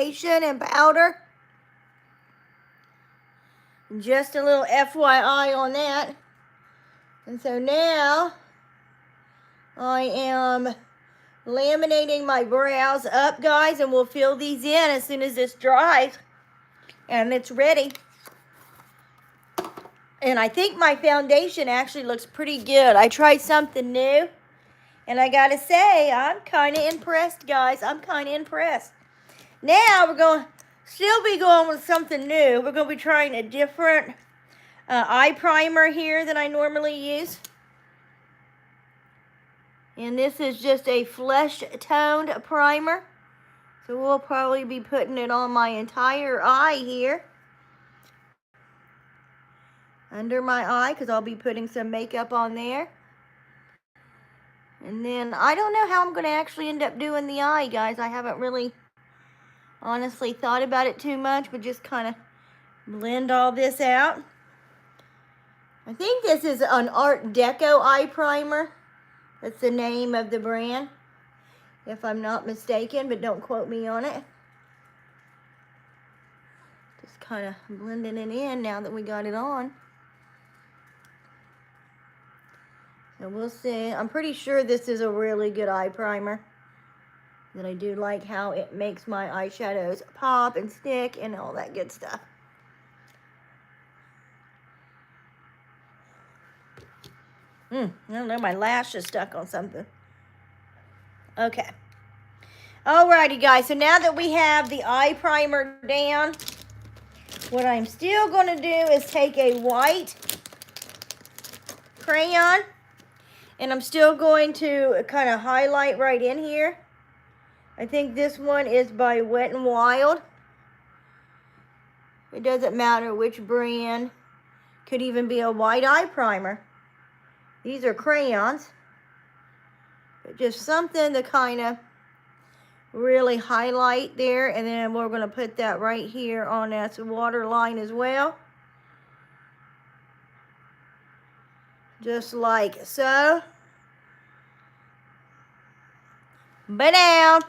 and powder. Just a little FYI on that. And so now I am laminating my brows up, guys, and we'll fill these in as soon as this dries and it's ready. And I think my foundation actually looks pretty good. I tried something new, and I gotta say, I'm kind of impressed, guys. I'm kind of impressed. Now we're going to still be going with something new. We're going to be trying a different eye primer here than I normally use. And this is just a flesh-toned primer. So we'll probably be putting it on my entire eye here. Under my eye, because I'll be putting some makeup on there. And then I don't know how I'm going to actually end up doing the eye, guys. I haven't really honestly thought about it too much, but just kind of blend all this out. I think this is an Art Deco eye primer. That's the name of the brand, if I'm not mistaken, but don't quote me on it. Just kind of blending it in now that we got it on. So we'll see. I'm pretty sure this is a really good eye primer. And I do like how it makes my eyeshadows pop and stick and all that good stuff. I don't know, my lash is stuck on something. Okay. Alrighty, guys. So now that we have the eye primer down, what I'm still going to do is take a white crayon, and I'm still going to kind of highlight right in here. I think this one is by Wet n Wild. It doesn't matter which brand. Could even be a white eye primer. These are crayons. But just something to kind of really highlight there. And then we're going to put that right here on that waterline as well. Just like so. But now,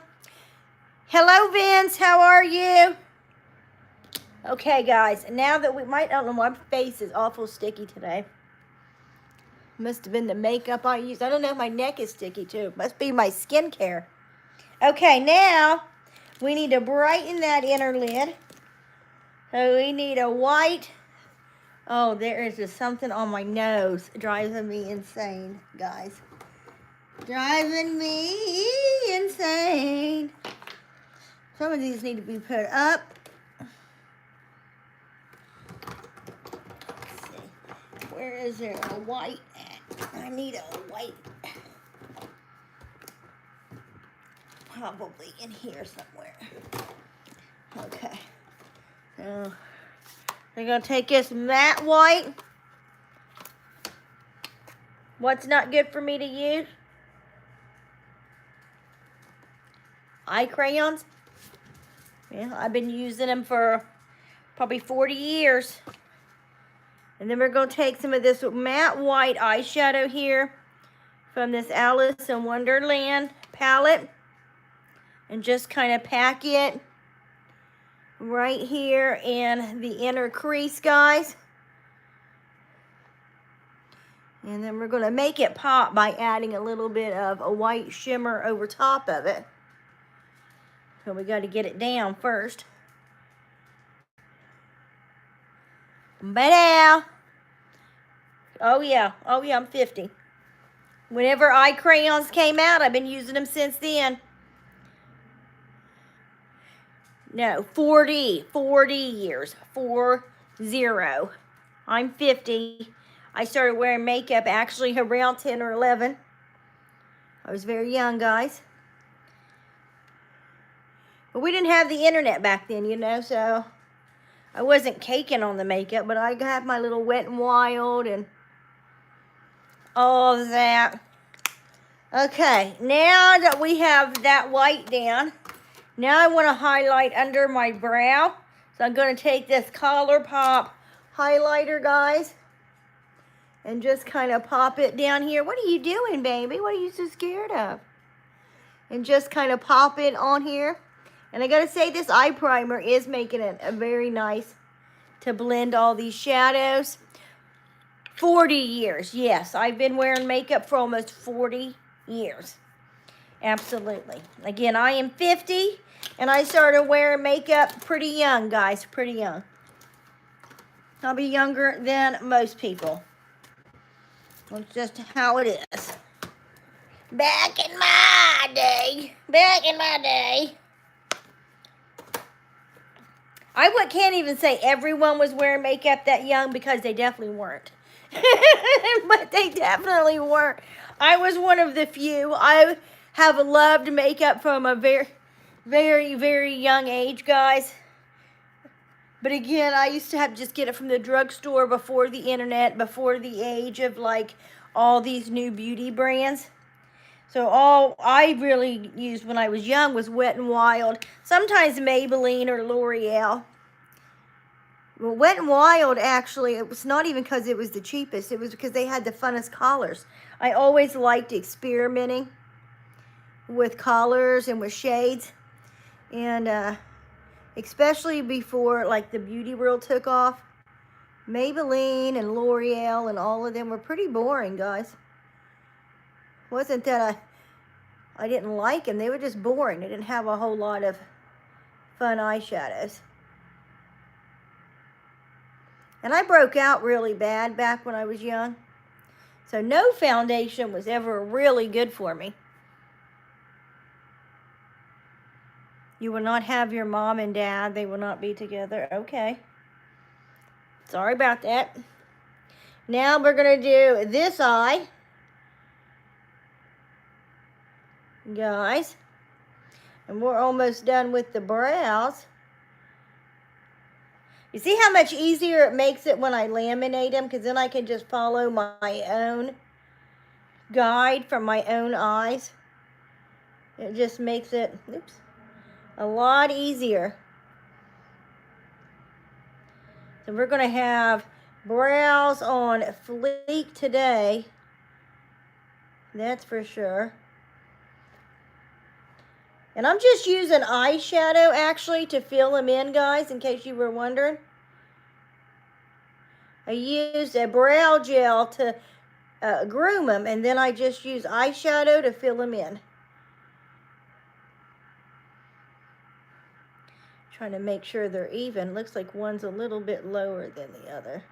hello Vince, how are you? Okay guys, now that I don't know, my face is awful sticky today. Must have been the makeup I used. I don't know if my neck is sticky too. Must be my skincare. Okay, now we need to brighten that inner lid. So we need a white. Oh, there is just something on my nose driving me insane, guys. Driving me insane. Some of these need to be put up. Let's see. Where is there a white at? I need a white. Probably in here somewhere. Okay. So we're going to take this matte white. What's not good for me to use? Eye crayons. Yeah, I've been using them for probably 40 years. And then we're going to take some of this matte white eyeshadow here from this Alice in Wonderland palette. And just kind of pack it right here in the inner crease, guys. And then we're going to make it pop by adding a little bit of a white shimmer over top of it. So we got to get it down first. But now, oh yeah, I'm 50. Whenever eye crayons came out, I've been using them since then. No, 40 years, 40. I'm 50. I started wearing makeup actually around 10 or 11. I was very young, guys. But we didn't have the internet back then, you know, so I wasn't caking on the makeup, but I got my little Wet n Wild and all of that. Okay, now that we have that white down, now I want to highlight under my brow. So I'm going to take this ColourPop highlighter, guys, and just kind of pop it down here. What are you doing, baby? What are you so scared of? And just kind of pop it on here. And I gotta say, this eye primer is making it a very nice to blend all these shadows. 40 years, yes. I've been wearing makeup for almost 40 years. Absolutely. Again, I am 50, and I started wearing makeup pretty young, guys, pretty young. I'll be younger than most people. That's just how it is. Back in my day. I can't even say everyone was wearing makeup that young, because they definitely weren't. But they definitely weren't. I was one of the few. I have loved makeup from a very, very, very young age, guys. But again, I used to have to just get it from the drugstore before the internet, before the age of like all these new beauty brands. So all I really used when I was young was Wet n Wild, sometimes Maybelline or L'Oreal. Well, Wet n Wild, actually, it was not even because it was the cheapest. It was because they had the funnest colors. I always liked experimenting with colors and with shades. And especially before, like, the beauty world took off, Maybelline and L'Oreal and all of them were pretty boring, guys. Wasn't that I didn't like them. They were just boring. They didn't have a whole lot of fun eyeshadows. And I broke out really bad back when I was young. So no foundation was ever really good for me. You will not have your mom and dad. They will not be together. Okay. Sorry about that. Now we're going to do this eye. Guys. And we're almost done with the brows. You see how much easier it makes it when I laminate them? Because then I can just follow my own guide from my own eyes. It just makes it, oops, a lot easier. So we're going to have brows on fleek today. That's for sure. And I'm just using eyeshadow, actually, to fill them in, guys, in case you were wondering. I used a brow gel to groom them, and then I just use eyeshadow to fill them in. Trying to make sure they're even. Looks like one's a little bit lower than the other.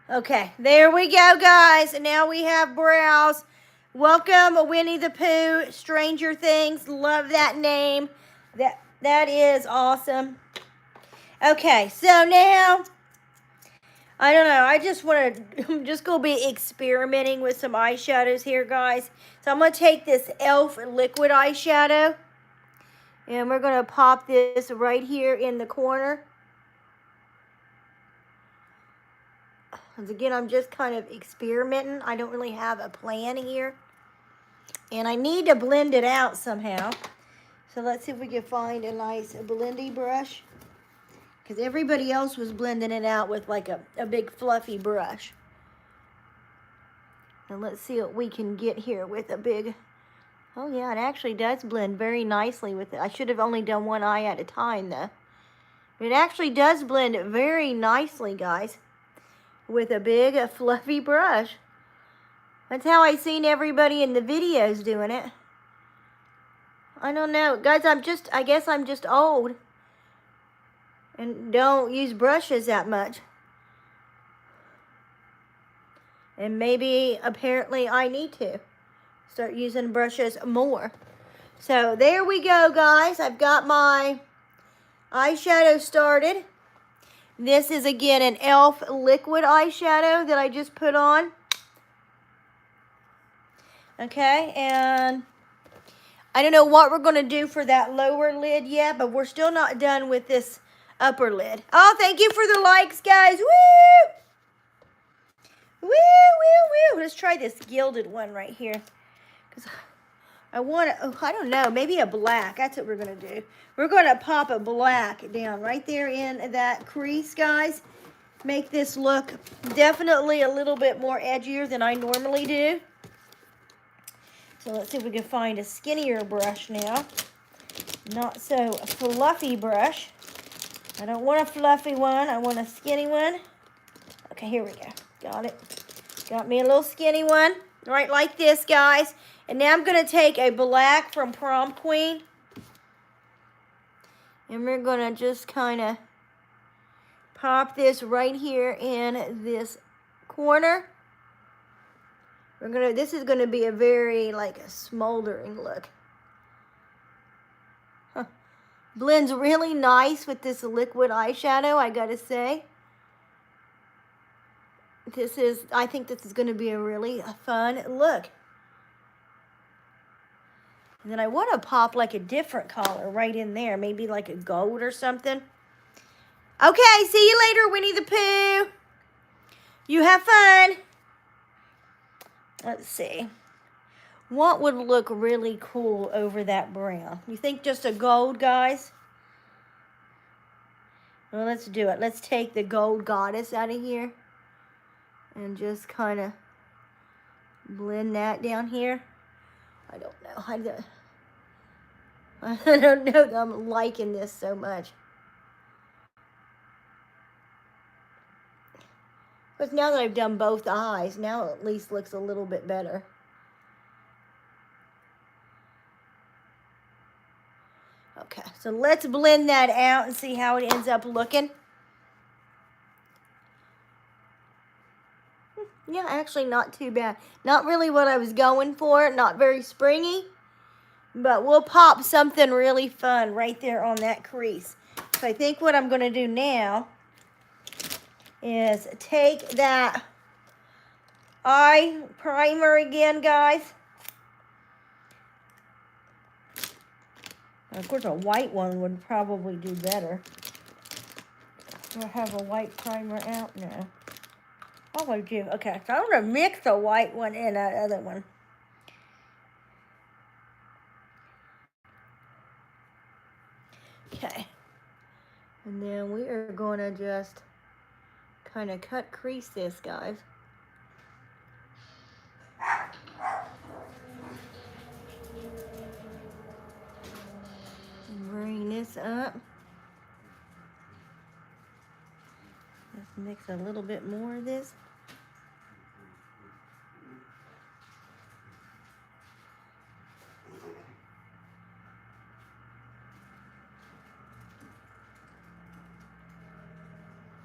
Okay, there we go, guys. And now we have brows. Welcome, Winnie the Pooh, Stranger Things. Love that name. That is awesome. Okay, so now, I don't know. I'm just going to be experimenting with some eyeshadows here, guys. So I'm going to take this e.l.f. liquid eyeshadow, and we're going to pop this right here in the corner. Because again, I'm just kind of experimenting. I don't really have a plan here. And I need to blend it out somehow. So let's see if we can find a nice blendy brush. Because everybody else was blending it out with like a big fluffy brush. And let's see what we can get here with a big... Oh yeah, it actually does blend very nicely with it. I should have only done one eye at a time though. It actually does blend very nicely, guys, with a big fluffy brush. That's how I seen everybody in the videos doing it. I don't know. Guys, I guess I'm just old and don't use brushes that much. And maybe, apparently, I need to start using brushes more. So, there we go, guys. I've got my eyeshadow started. This is, again, an e.l.f. liquid eyeshadow that I just put on. Okay, and I don't know what we're going to do for that lower lid yet, but we're still not done with this upper lid. Oh, thank you for the likes, guys. Woo! Woo, woo, woo. Let's try this gilded one right here. Because I want to, I don't know, maybe a black. That's what we're going to do. We're going to pop a black down right there in that crease, guys. Make this look definitely a little bit more edgier than I normally do. So let's see if we can find a skinnier brush now. Not so fluffy brush. I don't want a fluffy one. I want a skinny one. Okay, here we go. Got it. Got me a little skinny one. Right like this, guys. And now I'm going to take a black from Prom Queen. And we're going to just kind of pop this right here in this corner. This is going to be a very, like, a smoldering look. Huh. Blends really nice with this liquid eyeshadow, I got to say. I think this is going to be a really fun look. And then I want to pop like a different color right in there. Maybe like a gold or something. Okay, see you later, Winnie the Pooh. You have fun. Let's see. What would look really cool over that brown? You think just a gold, guys? Well, let's do it. Let's take the gold goddess out of here. And just kind of blend that down here. I don't know. I don't know that I'm liking this so much. Because now that I've done both eyes, now it at least looks a little bit better. Okay, so let's blend that out and see how it ends up looking. Yeah, actually not too bad. Not really what I was going for. Not very springy. But we'll pop something really fun right there on that crease. So I think what I'm going to do now is take that eye primer again, guys. Of course, a white one would probably do better. Do I have a white primer out now? Oh, I do. Okay, so I'm going to mix the white one and that other one. Okay. And then we are going to just kind of cut crease this, guys. And bring this up. Let's mix a little bit more of this.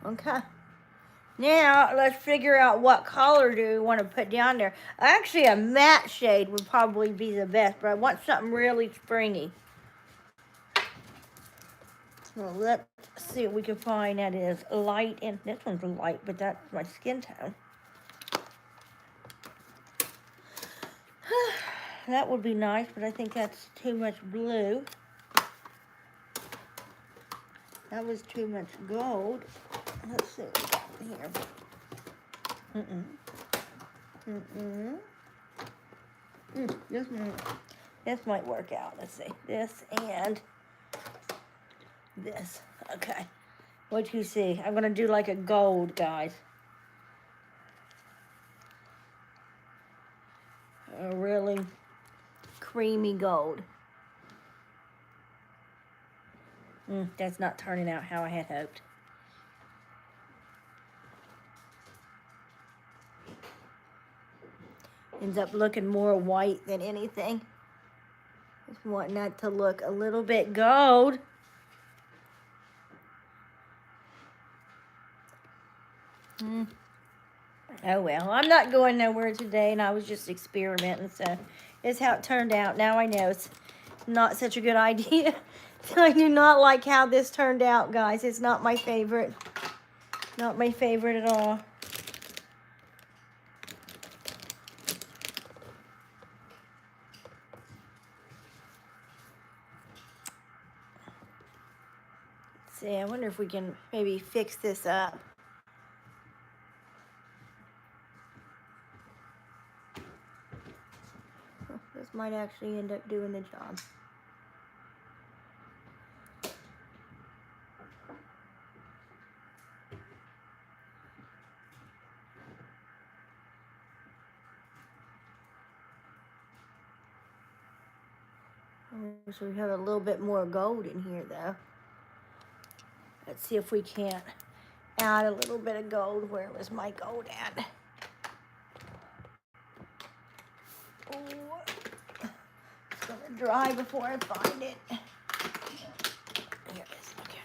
Okay. Now, let's figure out what color do we want to put down there. Actually, a matte shade would probably be the best, but I want something really springy. So let's see what we can find that is light. And this one's light, but that's my skin tone. That would be nice, but I think that's too much blue. That was too much gold. Let's see what we got here. This might work out. Let's see. This and this. Okay. What do you see? I'm going to do like a gold, guys. A really creamy gold. That's not turning out how I had hoped. Ends up looking more white than anything. Just wanting that to look a little bit gold. Oh well, I'm not going nowhere today, and I was just experimenting, so it's how it turned out. Now I know it's not such a good idea. I do not like how this turned out, guys. It's not my favorite. Not my favorite at all. Let's see, I wonder if we can maybe fix this up. This might actually end up doing the job. So we have a little bit more gold in here though. Let's see if we can't add a little bit of gold. Where was my gold at? Oh, it's gonna dry before I find it. Here it is, okay.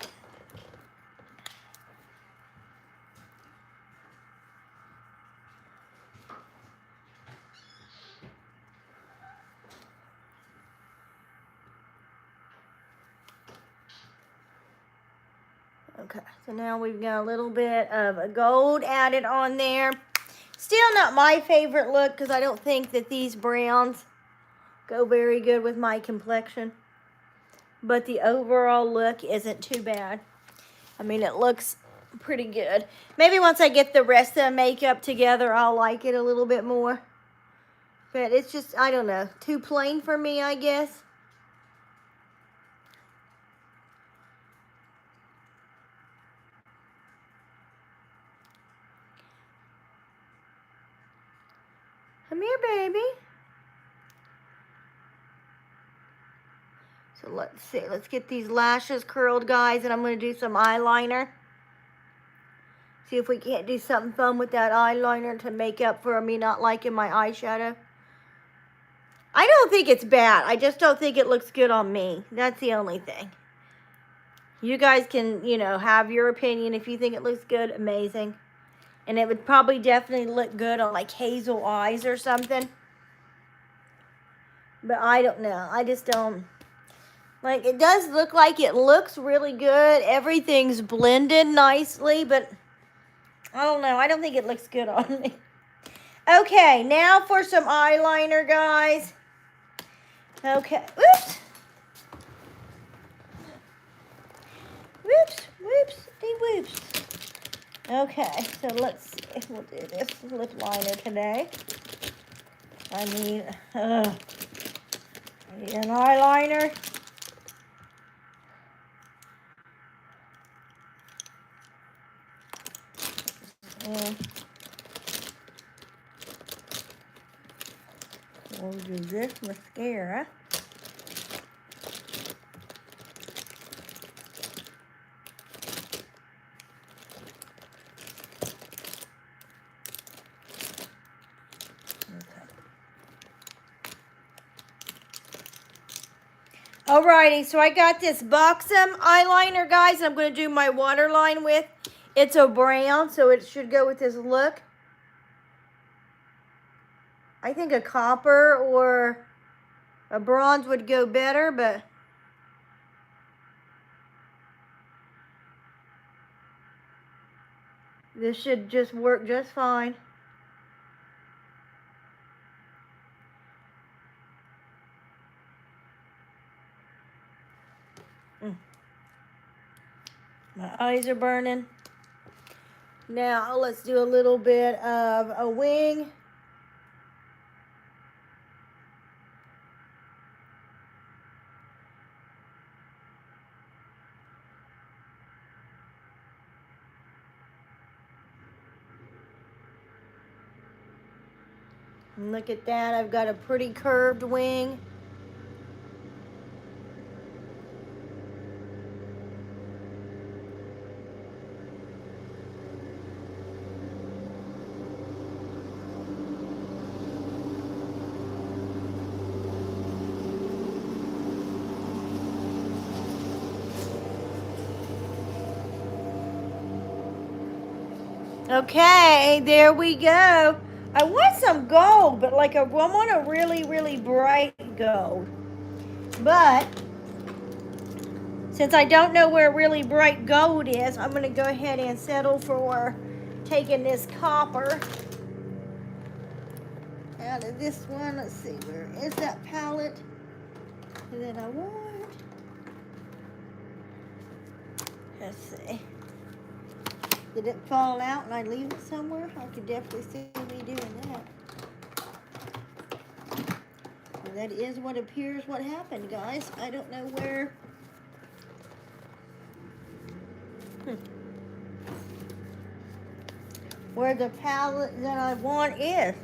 Okay, so now we've got a little bit of gold added on there. Still not my favorite look because I don't think that these browns go very good with my complexion. But the overall look isn't too bad. I mean, it looks pretty good. Maybe once I get the rest of the makeup together, I'll like it a little bit more. But it's just, I don't know, too plain for me, I guess. Come here, baby. So let's see. Let's get these lashes curled, guys, and I'm going to do some eyeliner. See if we can't do something fun with that eyeliner to make up for me not liking my eyeshadow. I don't think it's bad. I just don't think it looks good on me. That's the only thing. You guys can, you know, have your opinion. If you think it looks good, amazing. And it would probably definitely look good on like hazel eyes or something. But I don't know. I just don't. Like, it does look like it looks really good. Everything's blended nicely, but I don't know. I don't think it looks good on me. Okay, now for some eyeliner, guys. Okay. Whoops. Whoops. Whoops. Whoops. Okay, so let's see. We'll do this lip liner today. I need an eyeliner. We'll do this mascara. Alrighty, so I got this Buxom eyeliner, guys. I'm going to do my waterline with. It's a brown, so it should go with this look. I think a copper or a bronze would go better, but this should just work just fine. My eyes are burning. Now let's do a little bit of a wing. And look at that, I've got a pretty curved wing. Okay, there we go. I want some gold, but like I want a really, really bright gold. But since I don't know where really bright gold is, I'm going to go ahead and settle for taking this copper out of this one. Let's see, where is that palette that I want? Let's see. Did it fall out and I leave it somewhere? I could definitely see me doing that. Well, that is what appears what happened, guys. I don't know where. Where the palette that I want is.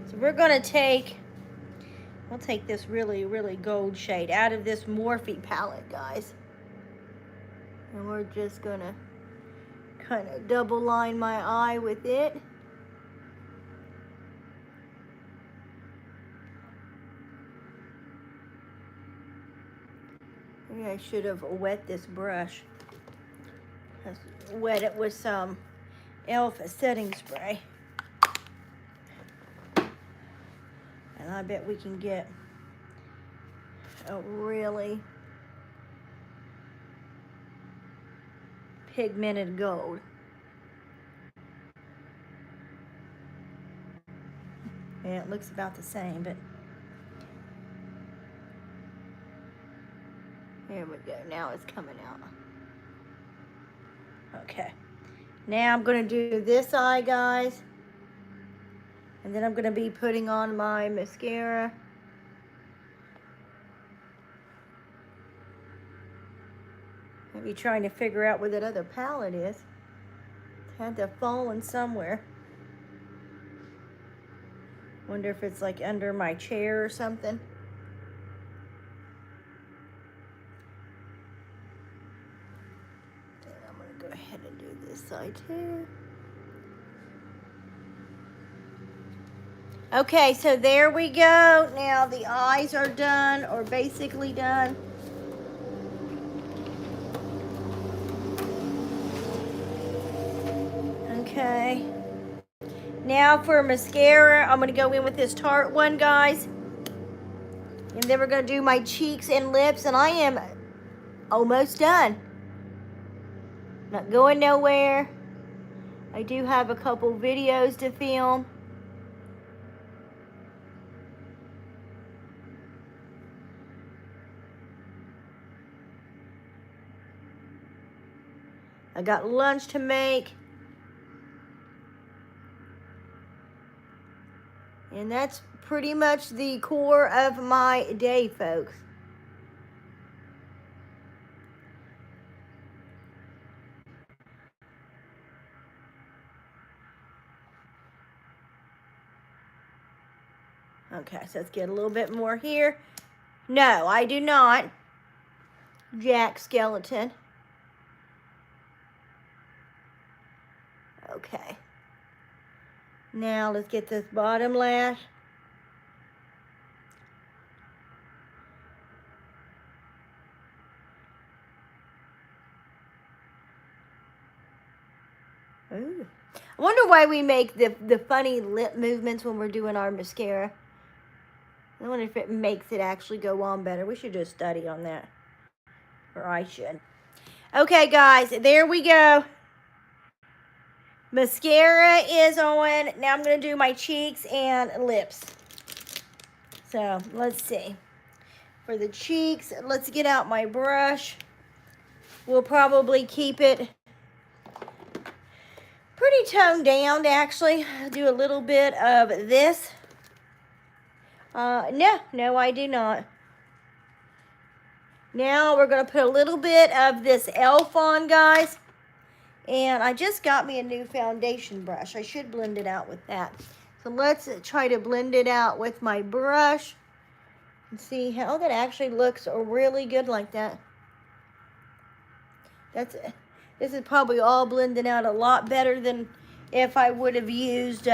So we're going to take We'll take this really, really gold shade out of this Morphe palette, guys. And we're just gonna kind of double line my eye with it. Maybe I should have wet this brush. Wet it with some e.l.f. setting spray. And I bet we can get a really pigmented gold. Yeah, it looks about the same, but here we go. Now it's coming out. Okay. Now I'm going to do this eye, guys. And then I'm going to be putting on my mascara. Maybe trying to figure out where that other palette is. It had to have fallen somewhere. Wonder if it's like under my chair or something. And I'm going to go ahead and do this side too. Okay, so there we go. Now the eyes are done, or basically done. Okay. Now for mascara, I'm going to go in with this Tarte one, guys. And then we're going to do my cheeks and lips, and I am almost done. Not going nowhere. I do have a couple videos to film. I got lunch to make. And that's pretty much the core of my day, folks. Okay, so let's get a little bit more here. No, I do not. Jack Skellington. Okay. Now let's get this bottom lash. Ooh. I wonder why we make the funny lip movements when we're doing our mascara. I wonder if it makes it actually go on better. We should just study on that. Or I should. Okay, guys, there we go. Mascara is on. Now I'm going to do my cheeks and lips. So, let's see. For the cheeks, let's get out my brush. We'll probably keep it pretty toned down, actually. I'll do a little bit of this. No, I do not. Now we're going to put a little bit of this e.l.f. on, guys. And I just got me a new foundation brush. I should blend it out with that. So let's try to blend it out with my brush. And see how that actually looks really good like that. This is probably all blending out a lot better than if I would have used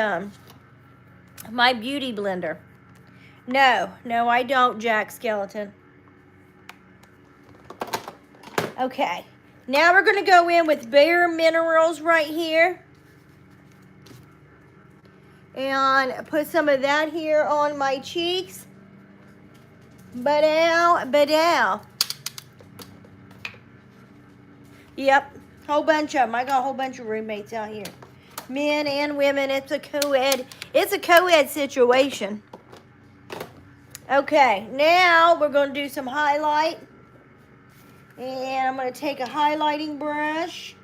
my beauty blender. No, I don't, Jack Skellington. Okay. Now we're going to go in with Bare Minerals right here. And put some of that here on my cheeks. Badow. Yep, whole bunch of them. I got a whole bunch of roommates out here. Men and women, it's a co-ed situation. Okay, now we're going to do some highlight. And I'm going to take a highlighting brush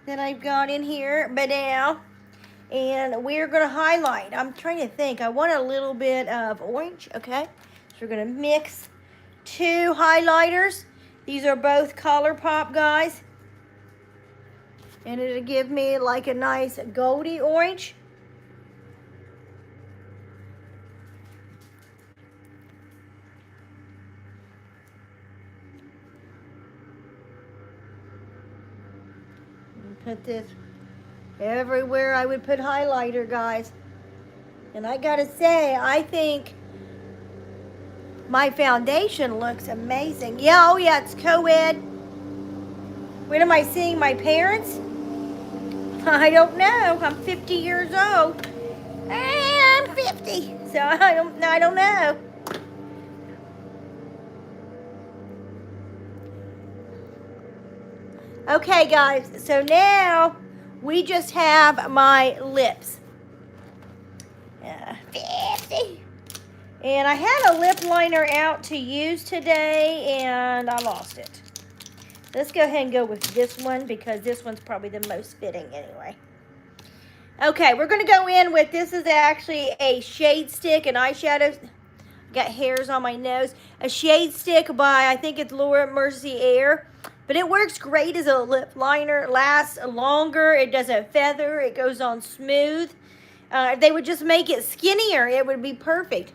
that I've got in here, Badow, and we're going to highlight. I'm trying to think. I want a little bit of orange, okay? So we're going to mix two highlighters. These are both ColourPop, guys. And it'll give me like a nice goldy orange. Put this everywhere I would put highlighter, guys. And I gotta say, I think my foundation looks amazing. Yeah, oh yeah, it's co-ed. When am I seeing my parents? I don't know. I'm 50 years old. I'm 50, so I don't know. Okay, guys, so now we just have my lips. 50. And I had a lip liner out to use today, and I lost it. Let's go ahead and go with this one because this one's probably the most fitting anyway. Okay, we're going to go in with, this is actually a shade stick and eyeshadow. Got hairs on my nose. A shade stick by, I think it's Laura Mercier. But it works great as a lip liner. It lasts longer. It doesn't feather. It goes on smooth. If they would just make it skinnier, it would be perfect.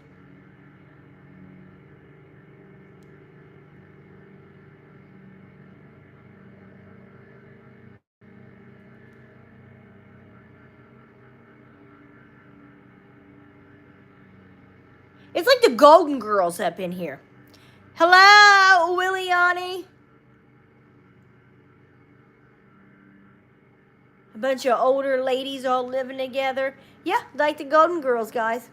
It's like the Golden Girls up in here. Hello, Williani. A bunch of older ladies all living together. Yeah, like the Golden Girls, guys.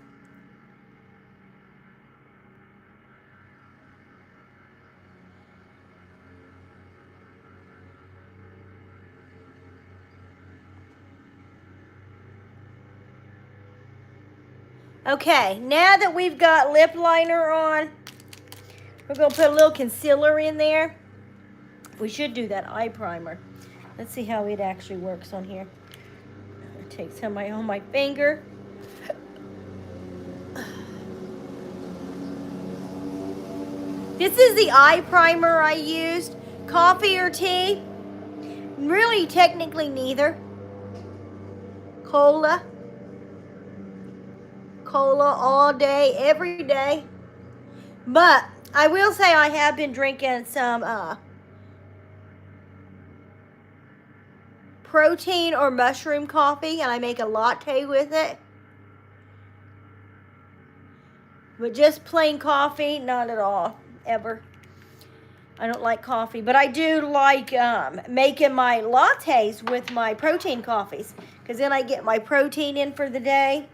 Okay, now that we've got lip liner on, we're going to put a little concealer in there. We should do that eye primer. Let's see how it actually works on here. I'll take some on my finger. This is the eye primer I used. Coffee or tea? Really, technically neither. Cola. Cola all day, every day. But I will say I have been drinking some protein or mushroom coffee, and I make a latte with it. But just plain coffee, not at all, ever. I don't like coffee, but I do like making my lattes with my protein coffees, because then I get my protein in for the day.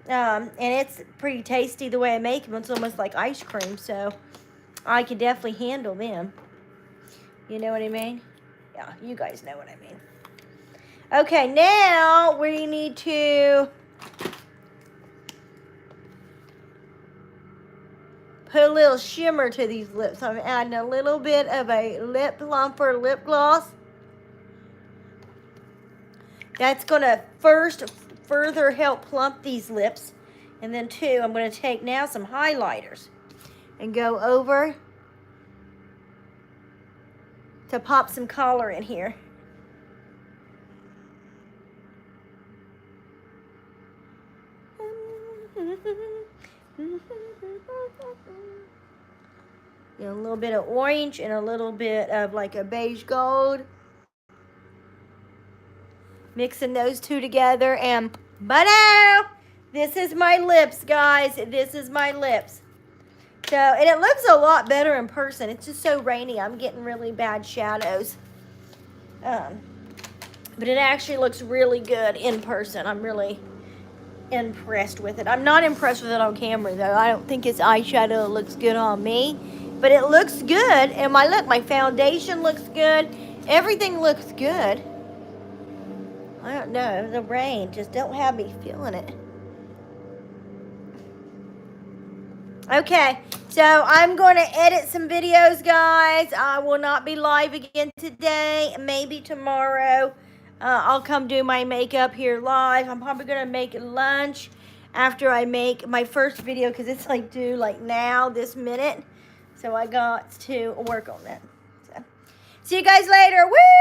And it's pretty tasty the way I make them. It's almost like ice cream, so I can definitely handle them. You know what I mean? Yeah, you guys know what I mean. Okay, now we need to put a little shimmer to these lips. I'm adding a little bit of a lip plumper lip gloss. That's going to further help plump these lips. And then two, I'm going to take now some highlighters and go over to pop some color in here. You know, a little bit of orange and a little bit of like a beige gold. Mixing those two together, and ba-da! This is my lips, guys. This is my lips. So, and it looks a lot better in person. It's just so rainy. I'm getting really bad shadows. But it actually looks really good in person. I'm really impressed with it. I'm not impressed with it on camera, though. I don't think its eyeshadow looks good on me. But it looks good. And my foundation looks good. Everything looks good. I don't know, the rain just don't have me feeling it. Okay, so I'm going to edit some videos, guys. I will not be live again today, maybe tomorrow. I'll come do my makeup here live. I'm probably going to make lunch after I make my first video because it's like due like now, this minute. So I got to work on that. So, see you guys later. Woo!